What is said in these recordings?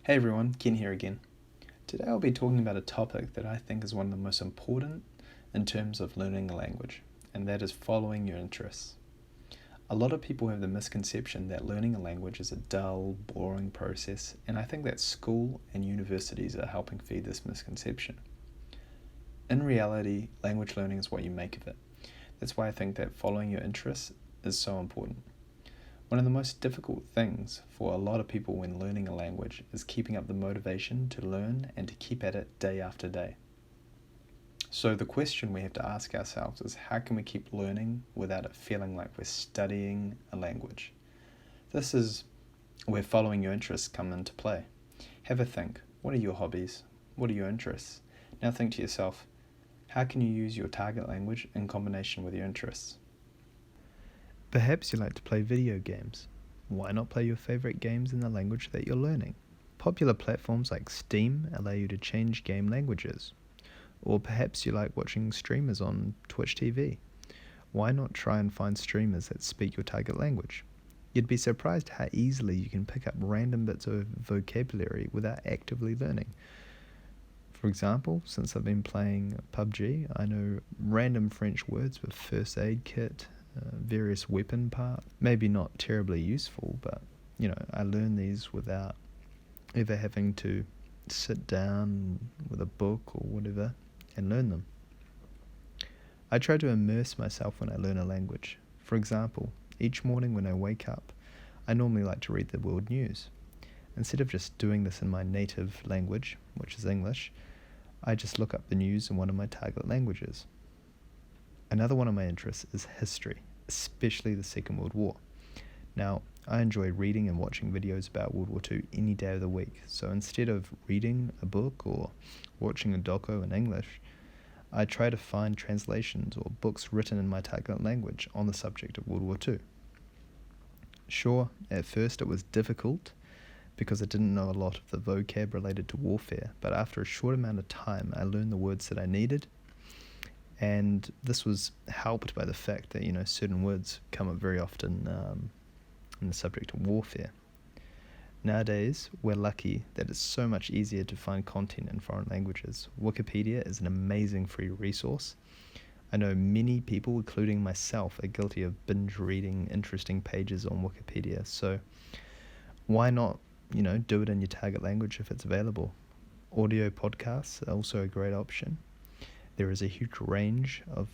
Hey everyone, Ken here again. Today I'll be talking about a topic that I think is one of the most important in terms of learning a language, and that is following your interests. A lot of people have the misconception that learning a language is a dull, boring process, and I think that school and universities are helping feed this misconception. In reality, language learning is what you make of it. That's why I think that following your interests is so important. One of the most difficult things for a lot of people when learning a language is keeping up the motivation to learn and to keep at it day after day. So the question we have to ask ourselves is, how can we keep learning without it feeling like we're studying a language? This is where following your interests come into play. Have a think. What are your hobbies? What are your interests? Now think to yourself, how can you use your target language in combination with your interests? Perhaps you like to play video games. Why not play your favorite games in the language that you're learning? Popular platforms like Steam allow you to change game languages. Or perhaps you like watching streamers on Twitch TV. Why not try and find streamers that speak your target language? You'd be surprised how easily you can pick up random bits of vocabulary without actively learning. For example, since I've been playing PUBG, I know random French words with first aid kit, various weapon parts. Maybe not terribly useful, but I learn these without ever having to sit down with a book or whatever and learn them. I try to immerse myself when I learn a language. For example, each morning when I wake up, I normally like to read the world news. Instead of just doing this in my native language, which is English, I just look up the news in one of my target languages. Another one of my interests is history, especially the Second World War. Now, I enjoy reading and watching videos about World War II any day of the week, so instead of reading a book or watching a doco in English, I try to find translations or books written in my target language on the subject of World War II. Sure, at first it was difficult because I didn't know a lot of the vocab related to warfare, but after a short amount of time I learned the words that I needed. And this was helped by the fact that, certain words come up very often in the subject of warfare. Nowadays, we're lucky that it's so much easier to find content in foreign languages. Wikipedia is an amazing free resource. I know many people, including myself, are guilty of binge reading interesting pages on Wikipedia. So why not, do it in your target language if it's available? Audio podcasts are also a great option. There is a huge range of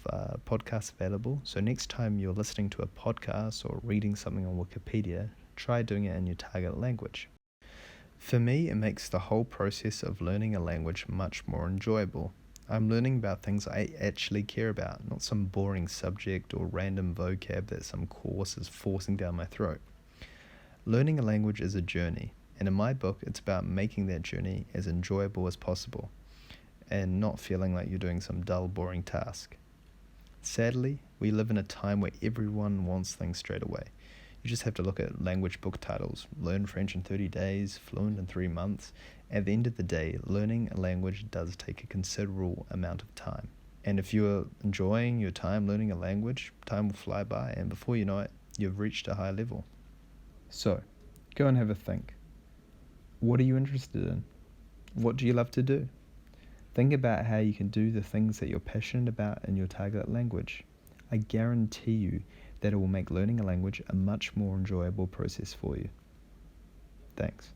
podcasts available, so next time you're listening to a podcast or reading something on Wikipedia, try doing it in your target language. For me, it makes the whole process of learning a language much more enjoyable. I'm learning about things I actually care about, not some boring subject or random vocab that some course is forcing down my throat. Learning a language is a journey, and in my book, it's about making that journey as enjoyable as possible, and not feeling like you're doing some dull, boring task. Sadly, we live in a time where everyone wants things straight away. You just have to look at language book titles. Learn French in 30 days, fluent in 3 months. At the end of the day, learning a language does take a considerable amount of time. And if you're enjoying your time learning a language, time will fly by, and before you know it, you've reached a high level. So, go and have a think. What are you interested in? What do you love to do? Think about how you can do the things that you're passionate about in your target language. I guarantee you that it will make learning a language a much more enjoyable process for you. Thanks.